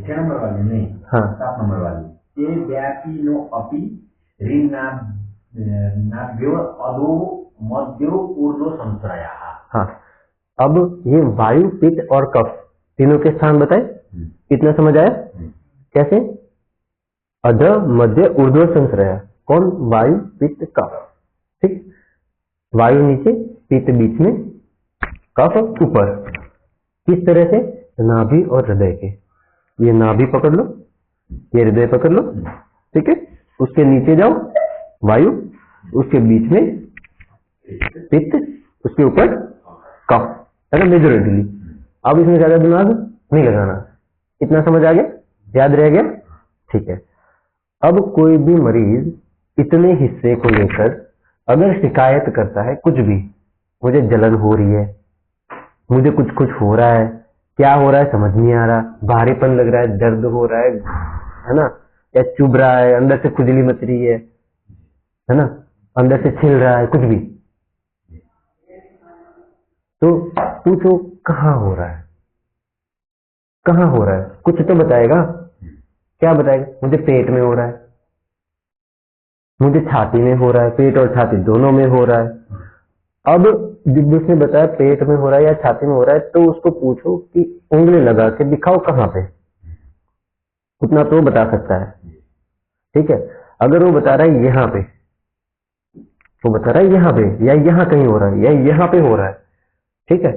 6 number वाली नहीं, हाँ 7 नंबर वाली, ए व्यापिनो अपि ऋणाभ्यो अधो मध्यो ऊर्ध्व संश्रयाः। हाँ, अब ये वायु पित्त और कफ तीनों के स्थान बताए, इतना समझ आया? कैसे? अध मध्य ऊर्ध्व संश्रय, कौन? वायु पित्त कफ। ठीक, वायु नीचे, पित्त बीच में, कफ ऊपर। किस तरह से? नाभि और हृदय के। ये नाभि पकड़ लो, ये हृदय पकड़ लो, ठीक है। उसके नीचे जाओ वायु, उसके बीच में पित्त, उसके ऊपर कफ, है ना, मेजोरिटली। अब इसमें ज्यादा दिमाग नहीं लगाना, इतना समझ आ गया? याद रह गया? ठीक है। अब कोई भी मरीज इतने हिस्से को लेकर अगर शिकायत करता है कुछ भी, मुझे जलन हो रही है, मुझे कुछ कुछ हो रहा है, क्या हो रहा है समझ नहीं आ रहा, भारीपन लग रहा है, दर्द हो रहा है ना, या चुभ रहा है, अंदर से खुजली मच रही है ना, अंदर से छिल रहा है, कुछ भी, तो पूछो कहाँ हो रहा है, कहाँ हो रहा है? कुछ तो बताएगा। क्या बताएगा? मुझे पेट में हो रहा है, मुझे छाती में हो रहा है, पेट और छाती दोनों में हो रहा है। अब जब उसने बताया पेट में हो रहा है या छाती में हो रहा है, तो उसको पूछो कि उंगली लगा के दिखाओ कहाँ पे, उतना तो बता सकता है, ठीक है। अगर वो बता रहा है यहाँ पे, वो बता रहा है यहाँ पे, या यहाँ कहीं हो रहा है, या यहाँ पे हो रहा है, ठीक है,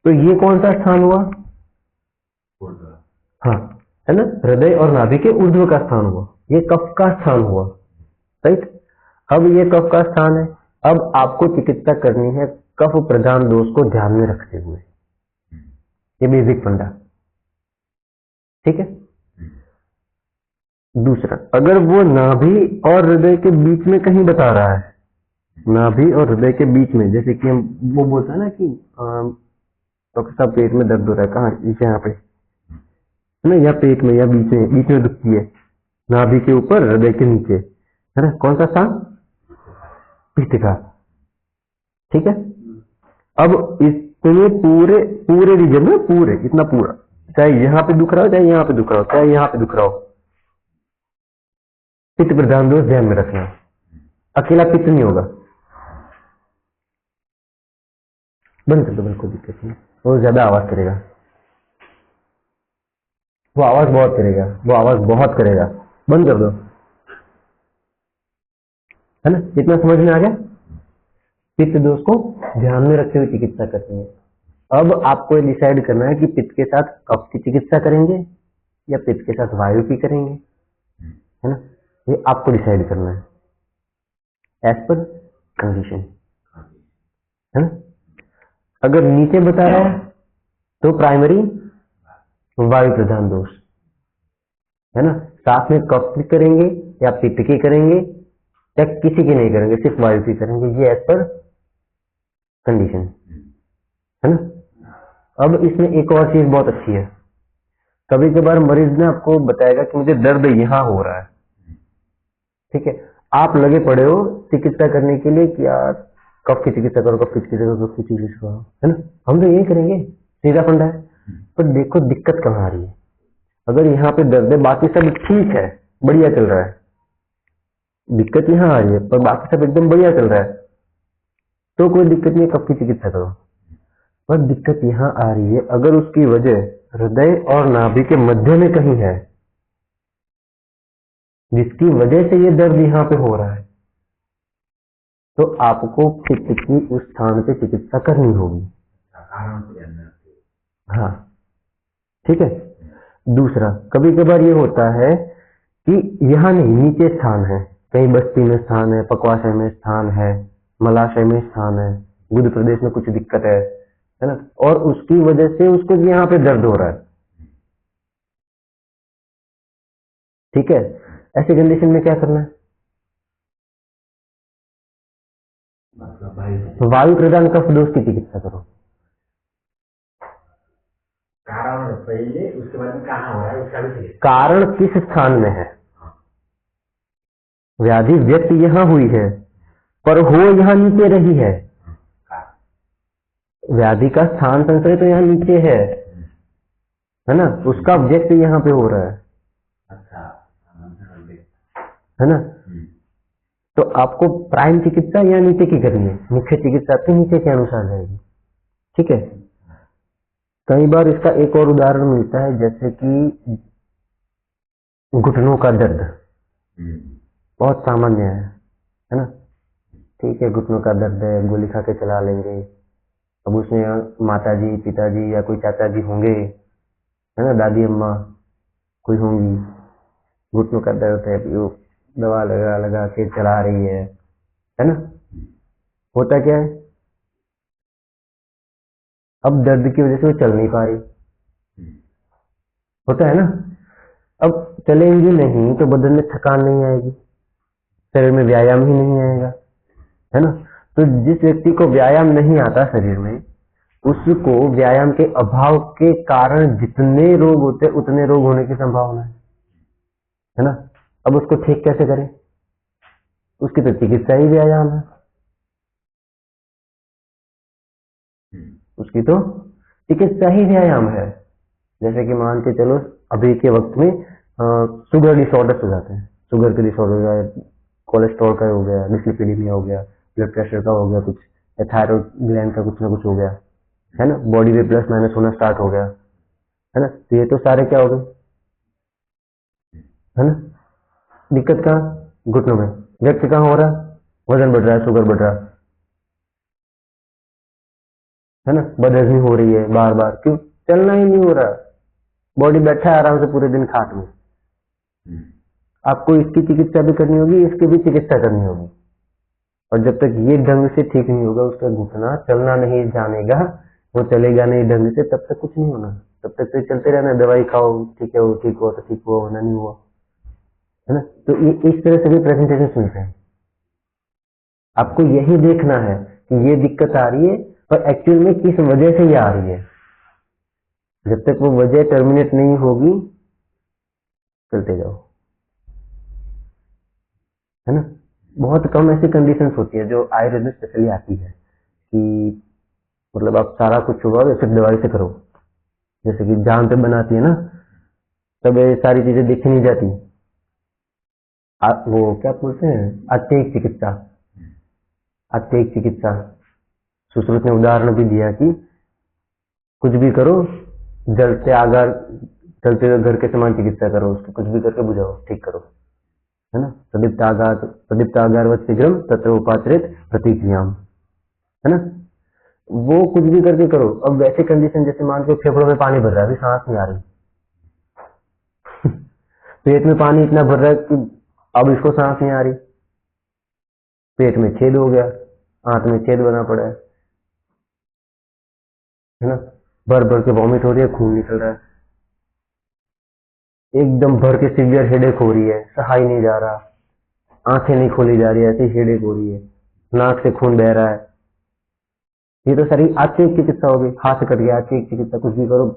तो ये कौन सा स्थान हुआ? हाँ, है ना, हृदय और नाभि के ऊर्ध्व का स्थान हुआ, ये कफ का स्थान हुआ, राइट। अब ये कफ का स्थान है। अब आपको चिकित्सा करनी है कफ प्रधान दोष को ध्यान में रखते हुए, ये बेसिक फंडा, ठीक है। दूसरा, अगर वो नाभि और हृदय के बीच में कहीं बता रहा है, नाभि और हृदय के बीच में, जैसे कि हम वो बोलते हैं ना कि डॉक्टर साहब पेट में दर्द हो रहा है, कहाँ? यहाँ पे, है ना, या पेट में, या बीच में दुखती है, नाभि के ऊपर हृदय के नीचे, है ना, कौन सा स्थान? पित्त का, ठीक है। अब इस तुम्हें पूरे रीजन में, पूरे इतना पूरा, चाहे यहाँ पे दुख रहा हो, चाहे यहाँ पे दुख रहा हो, चाहे यहाँ पे दुख रहा हो, पित्त प्रधान दोष ध्यान में रखना। अकेला पित्त नहीं होगा। बंद कर दो, बिल्कुल दिक्कत नहीं, वो ज्यादा आवाज करेगा, वो आवाज बहुत करेगा, वो आवाज बहुत करेगा, बंद कर दो, है ना। इतना समझ में आ गया? पित्त दोष को ध्यान में रखते हुए चिकित्सा करनी है। अब आपको डिसाइड करना है कि पित्त के साथ कफ की चिकित्सा करेंगे या पित्त के साथ वायु की करेंगे, है ना, ये आपको डिसाइड करना है एज पर कंडीशन, है ना। अगर नीचे बता रहा है तो प्राइमरी वायु प्रधान दोष, है ना, साथ में कफ की करेंगे या पित्त की करेंगे या किसी की नहीं करेंगे, सिर्फ वायु की करेंगे, ये एज पर कंडीशन, है ना। अब इसमें एक और चीज बहुत अच्छी है, कभी कभार मरीज ने आपको बताएगा कि मुझे दर्द यहाँ हो रहा है, ठीक है, आप लगे पड़े हो चिकित्सा करने के लिए कि यार कफ की चिकित्सा करो, कफ की चिकित्सा करो, कफ की चिकित्सा करो, है ना, हम तो यही करेंगे, सीधा फंडा है। पर देखो दिक्कत कहाँ आ रही है। अगर यहाँ पे दर्द है, बाकी सब ठीक है, बढ़िया चल रहा है, दिक्कत यहाँ आ रही है, पर बाकी सब एकदम बढ़िया चल रहा है, तो कोई दिक्कत नहीं, कफ की चिकित्सा करो। पर दिक्कत यहाँ आ रही है, अगर उसकी वजह हृदय और नाभि के मध्य में कहीं है, जिसकी वजह से ये दर्द यहाँ पे हो रहा है, तो आपको पित्त की उस स्थान पे चिकित्सा करनी होगी। हाँ, ठीक है। दूसरा, कभी कभार ये होता है कि यहाँ नहीं, नीचे स्थान है, कहीं बस्ती में स्थान है, पक्वाशय में स्थान है, मलाशय में स्थान है, गुद प्रदेश में कुछ दिक्कत है ना, और उसकी वजह से उसको यहाँ पे दर्द हो रहा है, ठीक है। ऐसी कंडीशन में क्या करना है? वायु प्रधान कफ दोष की चिकित्सा करो। कारण पहले, उसके बाद में कहाँ हो रहा है उसका भी, कारण किस स्थान में है, व्याधि व्यक्त यहाँ हुई है पर हो यहाँ नीचे रही है, व्याधि का स्थान संचय तो यहाँ नीचे है, है ना, उसका ऑब्जेक्ट यहाँ पे हो रहा है अच्छा है ना। तो आपको प्राइम चिकित्सा या नीचे की करनी है, मुख्य चिकित्सा आपके नीचे के अनुसार जाएगी, ठीक है। कई बार इसका एक और उदाहरण मिलता है, जैसे कि घुटनों का दर्द बहुत सामान्य है ना। ठीक है, घुटनों का दर्द है, गोली खा के चला लेंगे। अब उसमें माताजी, पिताजी या कोई चाचा जी होंगे, है ना, दादी अम्मा कोई होंगी, घुटनों का दर्द है, वो दवा लगा लगा के चला रही है ना। होता क्या है, अब दर्द की वजह से वो चल नहीं पा रही, होता है ना। अब चलेंगी नहीं तो बदन में थकान नहीं आएगी, शरीर में व्यायाम ही नहीं आएगा, है ना। तो जिस व्यक्ति को व्यायाम नहीं आता शरीर में, उसको व्यायाम के अभाव के कारण जितने रोग होते उतने रोग होने की संभावना है ना। अब उसको ठीक कैसे करें, उसकी तो चिकित्सा ही व्यायाम है, उसकी तो चिकित्सा ही व्यायाम है। जैसे कि मान के चलो अभी के वक्त में शुगर डिसऑर्डर्स हो जाते हैं, शुगर के डिसऑर्डर हो गया, कोलेस्ट्रॉल का हो गया, डिस्लिपिडीमिया हो गया, ब्लड प्रेशर का हो गया कुछ, या थायराइड ग्लैंड का कुछ ना कुछ हो गया, है ना, बॉडी में प्लस माइनस होना स्टार्ट हो गया, है ना। तो ये तो सारे क्या हो गए, है ना। दिक्कत कहाँ, घुटनों में। व्यक्ति कहाँ हो रहा, वजन बढ़ रहा है, शुगर बढ़ रहा है ना, बदहजमी हो रही है बार बार, क्यों, चलना ही नहीं हो रहा, बॉडी बैठा है आराम से पूरे दिन खाट में। आपको इसकी चिकित्सा भी करनी होगी, इसकी भी चिकित्सा करनी होगी, और जब तक ये ढंग से ठीक नहीं होगा, उसका घुटना चलना नहीं जानेगा, वो चलेगा नहीं ढंग से, तब तक कुछ नहीं होना, तब तक तो चलते रहना, दवाई खाओ, ठीक है वो ठीक हुआ तो ठीक हुआ, होना नहीं हुआ, है ना। तो ये इस तरह से भी प्रेजेंटेशन मिलते हैं। आपको यही देखना है कि ये दिक्कत आ रही है और एक्चुअल में किस वजह से ये आ रही है। जब तक वो वजह टर्मिनेट नहीं होगी, चलते जाओ, है ना। बहुत कम ऐसी कंडीशंस होती है जो आयुर्वेद में स्पेशली आती है कि मतलब आप सारा कुछ होगा सिर्फ दवाई से करो, जैसे कि जान पे बनाती है ना, तब ये सारी चीजें देखी नहीं जाती। वो क्या बोलते हैं, अत्ययिक चिकित्सा, अत्ययिक चिकित्सा। सुश्रुत ने उदाहरण भी दिया कि कुछ भी करो, जलते आगार, चलते हुए घर के समान चिकित्सा करो, उसको कुछ भी करके बुझाओ, ठीक करो, है ना। प्रदीप्त आगारवत शीघ्रम तत्र उपाचरित प्रतिक्रियाम, है ना। वो कुछ भी करके करो। अब वैसे कंडीशन जैसे मान के फेफड़ों में पानी भर रहा है, अभी सांस नहीं आ रही पेट में पानी इतना भर रहा है कि अब इसको सांस नहीं आ रही, पेट में छेद हो गया, आंत में छेद बना पड़ा है ना, भर भर के वॉमिट हो रही है, खून निकल रहा है, एकदम भर के सीवियर हेडेक हो रही है, सहा ही नहीं जा रहा, आंखें नहीं खोली जा रही है, ऐसी हेडेक हो रही है, नाक से खून बह रहा है। ये तो सारी आत्मिक चिकित्सा होगी, हाथ कट गया, आत्मिक चिकित्सा, कुछ भी करो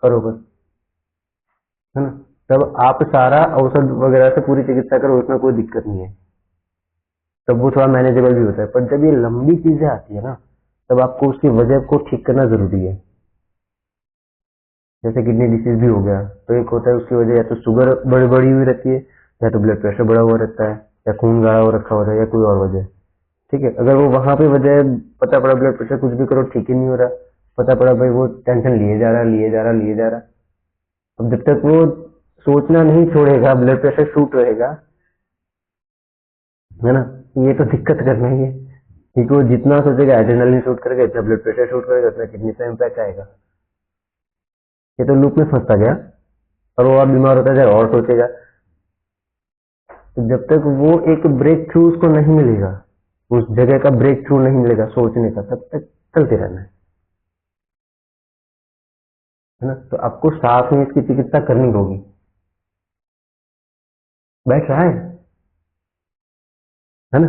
करो बस, है ना। तब आप सारा औषध वगैरह से पूरी चिकित्सा करो, उसमें कोई दिक्कत नहीं है, तब वो थोड़ा मैनेजेबल भी होता है। पर जब ये लंबी चीजें आती है ना, तब आपको उसकी वजह को ठीक करना जरूरी है। जैसे किडनी डिसीज भी हो गया, तो एक होता है उसकी वजह या तो शुगर बड़ी हुई रहती है, या तो ब्लड प्रेशर बढ़ा हुआ रहता है, या खून गाढ़ा हुआ रखा होता है, या कोई और वजह, ठीक है। अगर वो वहां पे वजह पता पड़ा, ब्लड प्रेशर कुछ भी करो ठीक ही नहीं हो रहा, पता पड़ा भाई वो टेंशन लिए जा रहा। अब जब तक वो सोचना नहीं छोड़ेगा, ब्लड प्रेशर शूट रहेगा, है ना, ये तो दिक्कत करना ही है, क्योंकि वो जितना सोचेगा एड्रेनलिन शूट करेगा, इतना ब्लड प्रेशर शूट करेगा, इतना किडनी पे इम्पैक्ट आएगा। ये तो लूप में फंसता गया, और वो और बीमार होता जाएगा और सोचेगा। तो जब तक वो एक ब्रेक थ्रू उसको नहीं मिलेगा, उस जगह का ब्रेक थ्रू नहीं मिलेगा सोचने का, तब तक चलते रहना है ना। तो आपको साथ में इसकी चिकित्सा करनी होगी। बैठ रहा है ना।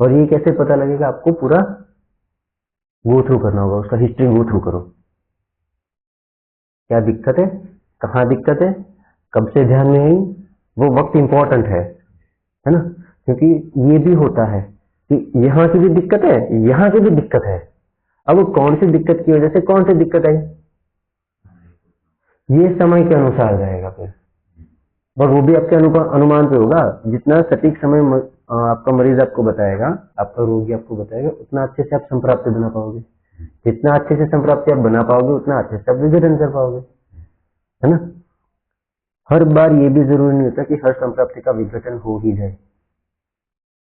और ये कैसे पता लगेगा, आपको पूरा गो थ्रू करना होगा, उसका हिस्ट्री गो थ्रू करो, क्या दिक्कत है, कहाँ दिक्कत है, कब से ध्यान में आई, वो वक्त इंपॉर्टेंट है ना। क्योंकि ये भी होता है कि यहाँ की भी दिक्कत है, यहाँ की भी दिक्कत है। अब कौन सी दिक्कत की वजह से कौन सी दिक्कत आई, ये समय के अनुसार रहेगा फिर, और वो भी आपके अनुमान पे होगा। जितना सटीक समय आपका मरीज आपको बताएगा, आपका रोगी आपको बताएगा, उतना अच्छे से आप संप्राप्ति बना पाओगे। जितना अच्छे से संप्राप्ति आप बना पाओगे उतना अच्छे से आप विघटन कर पाओगे, है ना। हर बार ये भी जरूरी नहीं होता कि हर संप्राप्ति का विघटन हो ही जाए,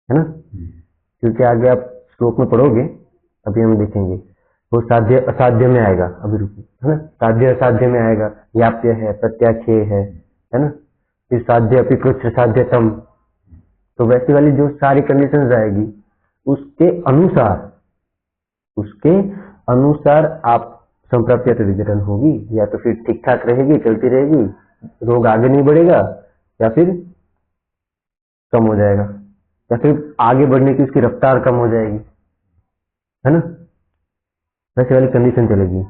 है ना, क्योंकि आगे आप श्लोक में पढ़ोगे, अभी हम देखेंगे, वो साध्य असाध्य में आएगा, अभी रुकिए, है ना, साध्य असाध्य में आएगा, याप्य है, प्रत्याख्येय है ना, फिर साध्य अपिकृच्छ साध्यतम। तो वैसी वाली जो सारी कंडीशंस आएगी उसके अनुसार आप संप्राप्ति या तो विघटन होगी, या तो फिर ठीक ठाक रहेगी, चलती रहेगी, रोग आगे नहीं बढ़ेगा, या फिर कम हो जाएगा, या फिर आगे बढ़ने की उसकी रफ्तार कम हो जाएगी, है ना, वैसे वाली कंडीशन चलेगी।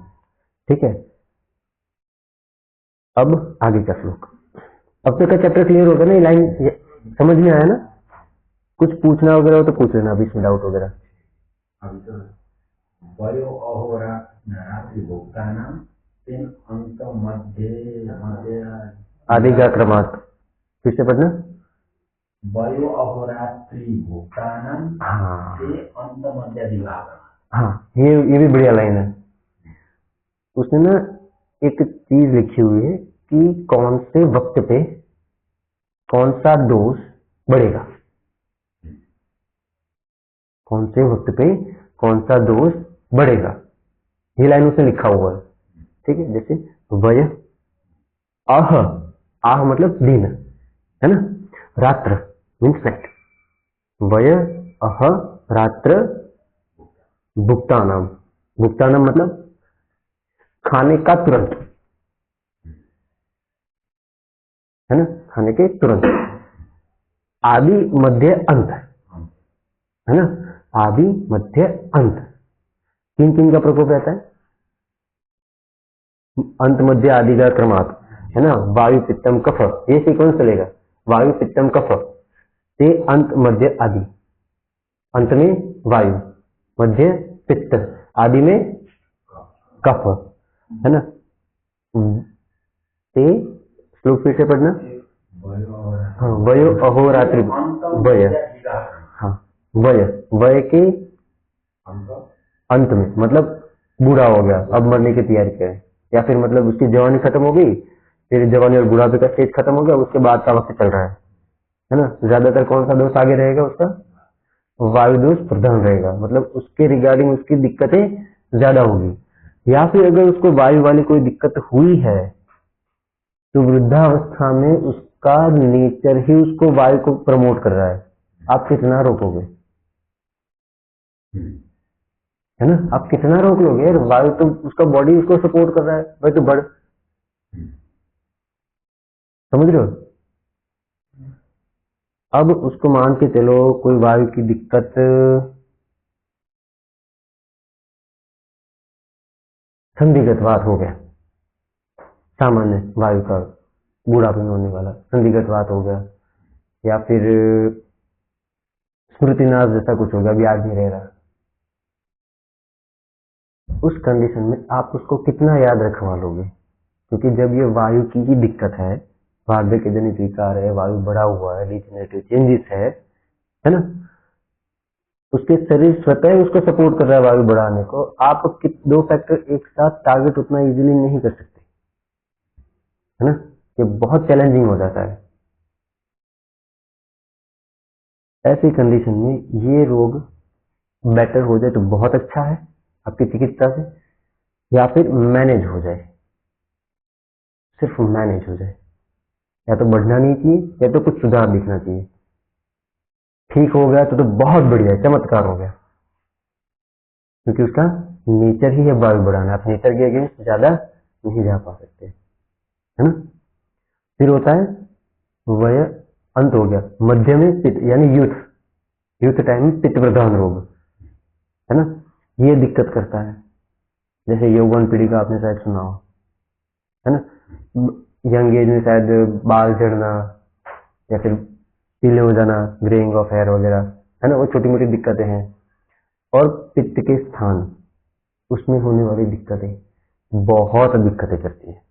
ठीक है, अब आगे का श्लोक। अब तक का चैप्टर क्लियर होगा ना, ये लाइन समझ में आया ना? कुछ पूछना वगैरह हो तो पूछ लेना अभी इसमें, डाउट वगैरह। अभी तो वयो अहोरात्रि भोक्तानां तेन अंत मध्य आदि का क्रमात्, फिर से पढ़ना। वयो अहोरात्रि भोक्तानां हाँ ते अंत मध्य दिवाकर। हाँ, ये भी बढ़िया लाइन है। उसने ना एक चीज लिखी हुई है कि कौन से वक्त पे कौन सा दोष बढ़ेगा, कौन से वक्त पे कौन सा दोष बढ़ेगा, ये लाइन उसने लिखा हुआ है। ठीक है, जैसे वय आह मतलब दिन, है ना, रात्र मीन्स नाइट, वय अह रात्र भुक्तानाम, भुक्तानाम मतलब खाने का तुरंत, है ना, खाने के तुरंत, आदि मध्य अंत, है ना, आदि मध्य अंत, किन किन का प्रकोप रहता है? अंत मध्य आदि का क्रमात्, है ना, वायु पित्तम कफ, ये सीक्वेंस चलेगा, वायु पित्तम कफ से अंत मध्य आदि, अंत में वायु, मध्य पित्त, आदि में कफ, है ना। से श्लोक फिर से पढ़ना। हाँ, वयो अहोरात्रि, वय, हाँ वय के अंत में मतलब बूढ़ा हो गया, अब मरने की तैयारी करे, या फिर मतलब उसकी जवानी खत्म हो गई, फिर जवानी और बुढ़ापे का स्टेज खत्म हो गया, उसके बाद का वक्त चल रहा है ना। ज्यादातर कौन सा दोष आगे रहेगा? उसका वायु दोष प्रधान रहेगा, मतलब उसके रिगार्डिंग उसकी दिक्कतें ज्यादा होगी। या फिर अगर उसको वायु वाली कोई दिक्कत हुई है तो वृद्धावस्था में उसका नेचर ही उसको वायु को प्रमोट कर रहा है, आप कितना रोकोगे, है ना, आप कितना रोक लोगे यार? वायु तो उसका बॉडी उसको सपोर्ट कर रहा है, भाई तो बढ़, समझ रहे हो। अब उसको मान के चलो कोई वायु की दिक्कत, संधिगत वात हो गया, सामान्य वायु का बूढ़ापे में होने वाला संधिगत वात हो गया, या फिर स्मृतिनाश जैसा कुछ हो गया, अभी याद नहीं रह रहा, उस कंडीशन में आप उसको कितना याद रखवा लोगे? क्योंकि जब ये वायु की ही दिक्कत है, वार्धक्य जनित विकार है, वायु बढ़ा हुआ है, डिजेनरेटिव चेंजेस है ना, उसके शरीर स्वतः उसको सपोर्ट कर रहा है वायु बढ़ाने को, आप दो फैक्टर एक साथ टारगेट उतना इजीली नहीं कर सकते, है ना, ये बहुत चैलेंजिंग हो जाता है। ऐसी कंडीशन में ये रोग बेटर हो जाए तो बहुत अच्छा है आपकी चिकित्सा से, या फिर मैनेज हो जाए, सिर्फ मैनेज हो जाए, या तो बढ़ना नहीं चाहिए या तो कुछ सुधार दिखना चाहिए। ठीक हो गया तो बहुत बढ़िया, चमत्कार हो गया, क्योंकि उसका नेचर ही है वायु बढ़ाना, आप नेचर के अगेंस्ट ज्यादा नहीं जा पा सकते, है ना। फिर होता है वय अंत हो गया, मध्य में पित्त यानी यूथ टाइम में पित्त प्रधान रोग, है ना, ये दिक्कत करता है। जैसे यौवन पीढ़ी का आपने शायद सुना हो, है ना, यंग एज में शायद बाल झड़ना या फिर पीले हो जाना, ग्रेइंग ऑफ हेयर वगैरह, है ना, वो छोटी मोटी दिक्कतें हैं। और पित्त के स्थान उसमें होने वाली दिक्कतें बहुत दिक्कतें करती है,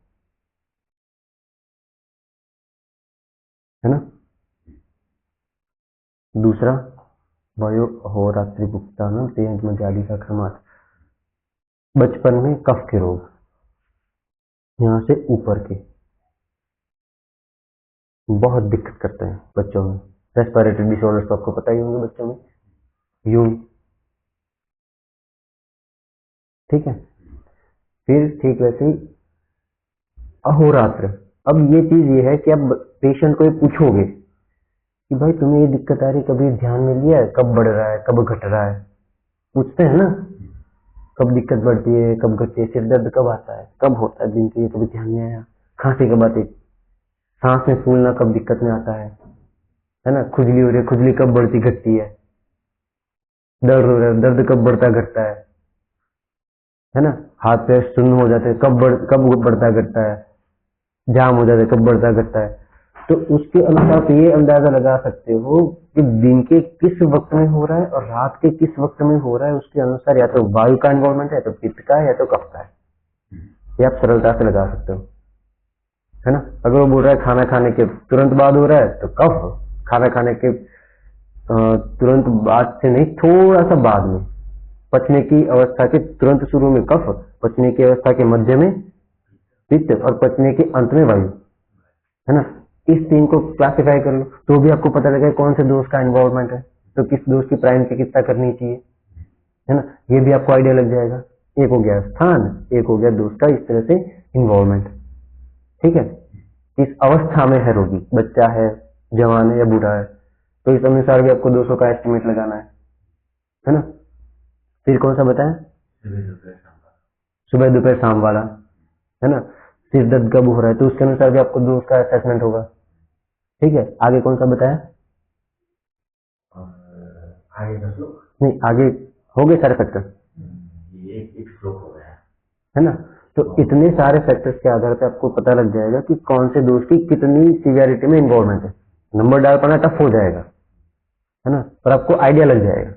है ना। दूसरा वयो अहोरात्रि भुक्तानम तेज मजाली का क्रमात, बचपन में कफ के रोग, यहाँ से ऊपर के बहुत दिक्कत करते हैं बच्चों में। रेस्पिरेटरी डिसऑर्डर्स तो आपको पता ही होंगे बच्चों में, यूं, ठीक है। फिर ठीक वैसे ही अहोरात्र। अब ये चीज ये है कि अब पेशेंट को ये पूछोगे कि भाई तुम्हें ये दिक्कत आ रही, कभी ध्यान में लिया है, कब बढ़ रहा है, कब घट रहा है, पूछते हैं ना, कब दिक्कत बढ़ती है, कब घटती है, सिर दर्द कब आता है, कब होता है दिन के, कभी ध्यान में आया, खांसी कब आती, सांस में फूलना कब दिक्कत में आता है ना, खुजली हो रही है, खुजली कब बढ़ती घटती है, दर्द हो रहा है, दर्द कब बढ़ता घटता है ना, हाथ पैर सुन्न हो जाते हैं, कब बढ़ता घटता है, जाम हो जाता है, कब बढ़ता घटता है। तो उसके अनुसार तो ये अंदाजा लगा सकते हो कि दिन के किस वक्त में हो रहा है और रात के किस वक्त में हो रहा है, उसके अनुसार या तो वायु का इन्वॉल्वमेंट है, या तो पित्त का है, या तो कफ का है। ये आप सरलता से लगा सकते हो, है ना। अगर वो बोल रहा है खाना खाने के तुरंत बाद हो रहा है तो कफ, खाना खाने के तुरंत बाद से नहीं, थोड़ा सा बाद में, पचने की अवस्था के तुरंत शुरू में कफ, पचने की अवस्था के मध्य में पित्त और पचने के अंत में वायु, है ना। इस तीन को क्लासिफाई कर लो तो भी आपको पता लगेगा कौन से दोष का इन्वॉल्वमेंट है, तो किस दोष की प्राइम चिकित्सा करनी चाहिए, है ना। ये भी आपको आइडिया लग जाएगा। एक हो गया स्थान, एक हो गया दोष का इस तरह से इन्वॉल्वमेंट, ठीक है। इस अवस्था में है रोगी, बच्चा है, जवान है या बूढ़ा है, तो इस अनुसार भी आपको दोषों का एस्टिमेट लगाना है ना। फिर कौन सा बताया, सुबह दोपहर शाम वाला, है ना। सिर दर्द कब हो रहा है तो उसके अनुसार भी आपको दोष का असेसमेंट होगा, ठीक है। आगे कौन सा बताया, आगे 10 लोग नहीं, आगे हो गए सारे फैक्टर, एक श्लोक हो गया, है ना। तो इतने सारे फैक्टर्स के आधार पर आपको पता लग जाएगा कि कौन से दोष की कितनी सीवियरिटी में इन्वॉल्वमेंट है। नंबर डाल पाना टफ हो जाएगा, है ना, पर आपको आइडिया लग जाएगा,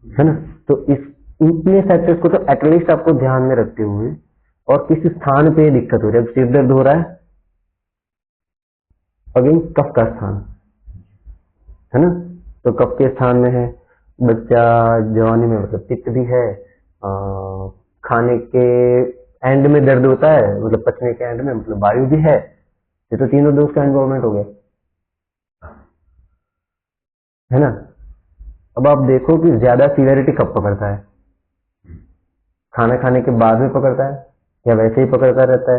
है ना। तो इस इतने फैक्टर्स को तो एटलीस्ट आपको ध्यान में रखते हुए, और किस स्थान पे दिक्कत हो रही है, अब सिर दर्द हो रहा है, अगेन कफ का स्थान, है ना, तो कफ के स्थान में है, बच्चा जवानी में मतलब पित्त भी है, खाने के एंड में दर्द होता है, मतलब पचने के एंड में मतलब वायु भी है, ये तो तीनों दोष का इन्वॉल्वमेंट हो गया, है ना। अब आप देखो कि ज्यादा सीवियरिटी कब पकड़ता है, खाना खाने के बाद में पकड़ता है या वैसे ही पकड़ता रहता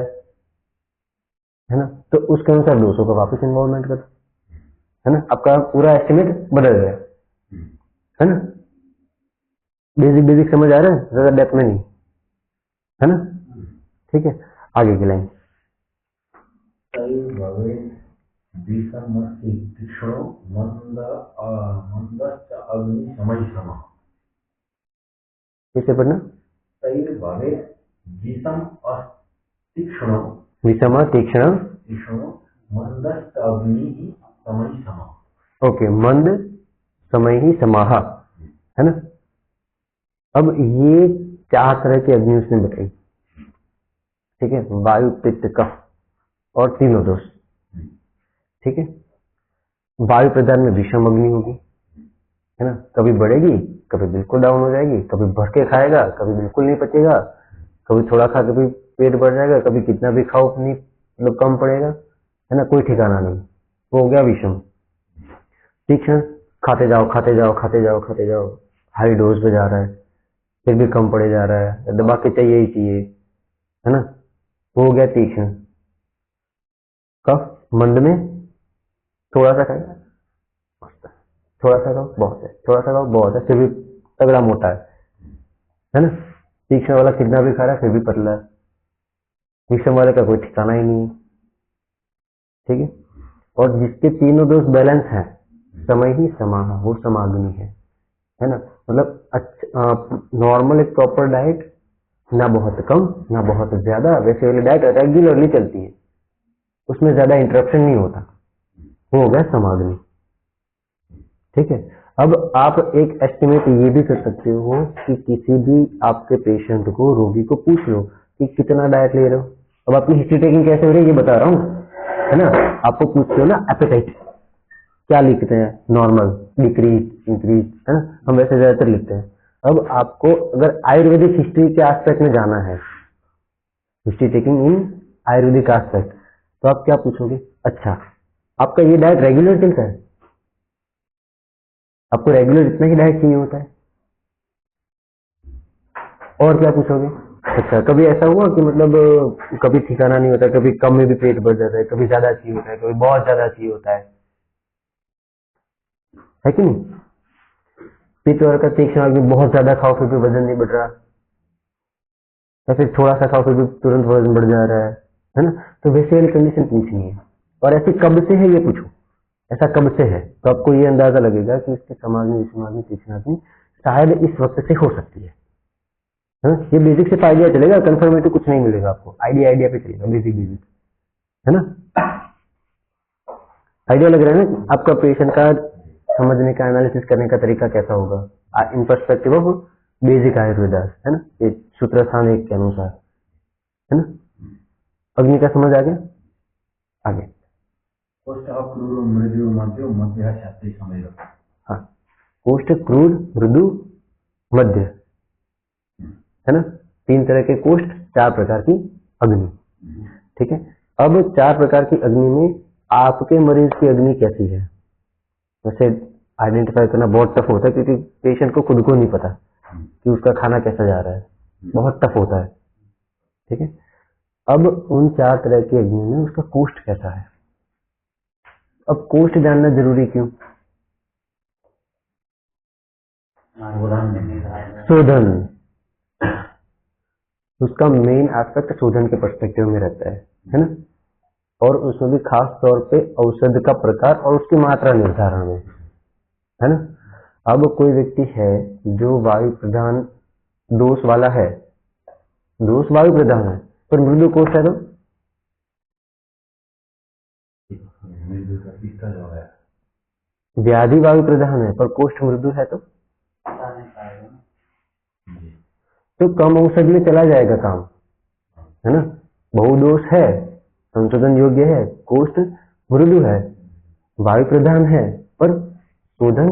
है ना। तो उसके अनुसार दोषों को वापस इन्वॉल्वमेंट करो, है ना। आपका पूरा एस्टिमेट बदल गया, है ना। बेसिक समझ आ रहा है, ज्यादा डेप्थ में नहीं, है ना, ठीक है। आगे की लाइन, कैसे पढ़ना, विषम तीक्ष्ण ओके, मंद समय ही समाहा, है ना। अब ये 4 तरह की अग्नि उसने बताई, ठीक है, वायु पित्त कफ और तीनों दोष, ठीक है। वायु प्रदान में विषम अग्नि होगी, है ना, कभी बढ़ेगी, कभी बिल्कुल डाउन हो जाएगी, कभी भर के खाएगा, कभी बिल्कुल नहीं पचेगा, कभी थोड़ा खा के भी पेट बढ़ जाएगा, कभी कितना भी खाओ नहीं मतलब कम पड़ेगा, है ना, कोई ठिकाना नहीं, वो हो गया विषम। तीक्ष्ण, खाते जाओ खाते जाओ खाते जाओ खाते जाओ, हाई डोज पे जा रहा है, फिर भी कम पड़े जा रहा है, दबा के चाहिए ही चाहिए, है ना, वो हो गया तीक्ष्ण। कफ, मंद में थोड़ा सा खाएगा, थोड़ा सा खाओ बहुत है, थोड़ा सा खाओ बहुत है, फिर भी तगड़ा मोटा है ना। तीक्ष्ण वाला कितना भी खा रहा है फिर भी पतला है, विषम वाले का कोई ठिकाना ही नहीं है, ठीक है। और जिसके तीनों दोष बैलेंस है, समय ही समाह, वो समाग्नि है ना। मतलब नॉर्मल एक प्रॉपर डाइट, ना बहुत कम ना बहुत ज्यादा, वैसे वाली डाइट रेगुलरली चलती है, उसमें ज्यादा इंटरप्शन नहीं होता, वो हो गया समाग्नि, ठीक है। अब आप एक एस्टिमेट ये भी कर सकते हो कि किसी भी आपके पेशेंट को, रोगी को पूछ लो कि कितना डाइट ले रहे हो। अब आपकी हिस्ट्री टेकिंग कैसे हो रही है ये बता रहा हूँ, है ना, आपको पूछते हो ना एपेटाइट क्या लिखते हैं, नॉर्मल, डिक्रीज, इंक्रीज, है ना, हम वैसे ज्यादातर लिखते हैं। अब आपको अगर आयुर्वेदिक हिस्ट्री के एस्पेक्ट में जाना है, history taking in Ayurvedic aspect, तो आप क्या पूछोगे, अच्छा आपका ये डाइट रेगुलर चलता है, आपको रेगुलर इतना ही डाइट चाहिए होता है, और क्या पूछोगे, अच्छा कभी ऐसा हुआ कि मतलब कभी ठिकाना नहीं होता, कभी कम में भी पेट भर जाता है, कभी ज्यादा चाहिए होता है, कभी बहुत ज्यादा चाहिए होता है कि नहीं। पित्त और का तीक्ष्ण आदमी बहुत ज्यादा खाओ फिर भी वजन नहीं बढ़ रहा, या फिर थोड़ा सा खाओ फिर भी तुरंत वजन बढ़ जा रहा है ना। तो वैसे वाली कंडीशन पूछनी है, और ऐसी कब से है ये पूछो, ऐसा कब से है, तो आपको ये अंदाजा लगेगा कि इसके समाज में, इस समाज में तीक्ष्ण आदमी शायद इस वक्त से हो सकती है। हाँ, ये बेसिक से आइडिया चलेगा, कंफर्मेटिव कुछ नहीं मिलेगा आपको, आइडिया पे चलेगा, बेसिक है ना। आइडिया लग रहा है ना आपका पेशेंट का समझने का, एनालिसिस करने का तरीका कैसा होगा इन पर्सपेक्टिव ऑफ बेसिक आयुर्वेदास, है ना, ये सूत्र स्थान एक के अनुसार, है ना। अग्नि का समझ आ गया, आगे हाँ, कोष्ठ, क्रूर, मृदु, मध्य, है ना, 3 तरह के कोष्ठ, 4 प्रकार की अग्नि, ठीक है। अब 4 प्रकार की अग्नि में आपके मरीज की अग्नि कैसी है, वैसे आइडेंटिफाई करना बहुत टफ होता है, क्योंकि पेशेंट को खुद को नहीं पता कि उसका खाना कैसा जा रहा है, बहुत टफ होता है, ठीक है। अब उन 4 तरह की अग्नि में उसका कोष्ठ कैसा है। अब कोष्ठ जानना जरूरी क्यों, शोधन, उसका मेन एस्पेक्ट शोधन के पर्सपेक्टिव में रहता है ना, और उसमें भी खास तौर पे औषध का प्रकार और उसकी मात्रा निर्धारण में, है ना। अब कोई व्यक्ति है जो वायु प्रधान दोष वाला है, दोष वायु प्रधान है पर मृदु कोष्ठ है, तो व्याधि वायु प्रधान है पर कोष्ठ मृदु है, तो कम औषध में चला जाएगा काम, है ना। बहुदोष है, संशोधन योग्य है, कोष्ठ मृदु है, वायु प्रधान है, पर शोधन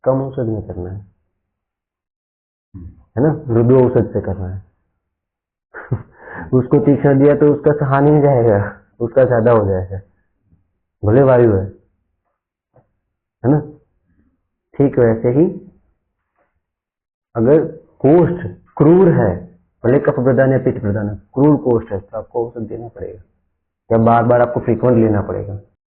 कम औषध में करना है ना, मृदु औषध से करना है। उसको तीक्ष्ण दिया तो उसका सहा नहीं जाएगा, उसका ज्यादा हो जाएगा, भले वायु है ना। ठीक वैसे ही अगर कोष्ठ क्रूर है, भले कफ प्रधान या पित्त प्रधान है, क्रूर कोष्ठ है, तो आपको औषध देना पड़ेगा, या बार बार आपको फ्रीक्वेंट लेना पड़ेगा।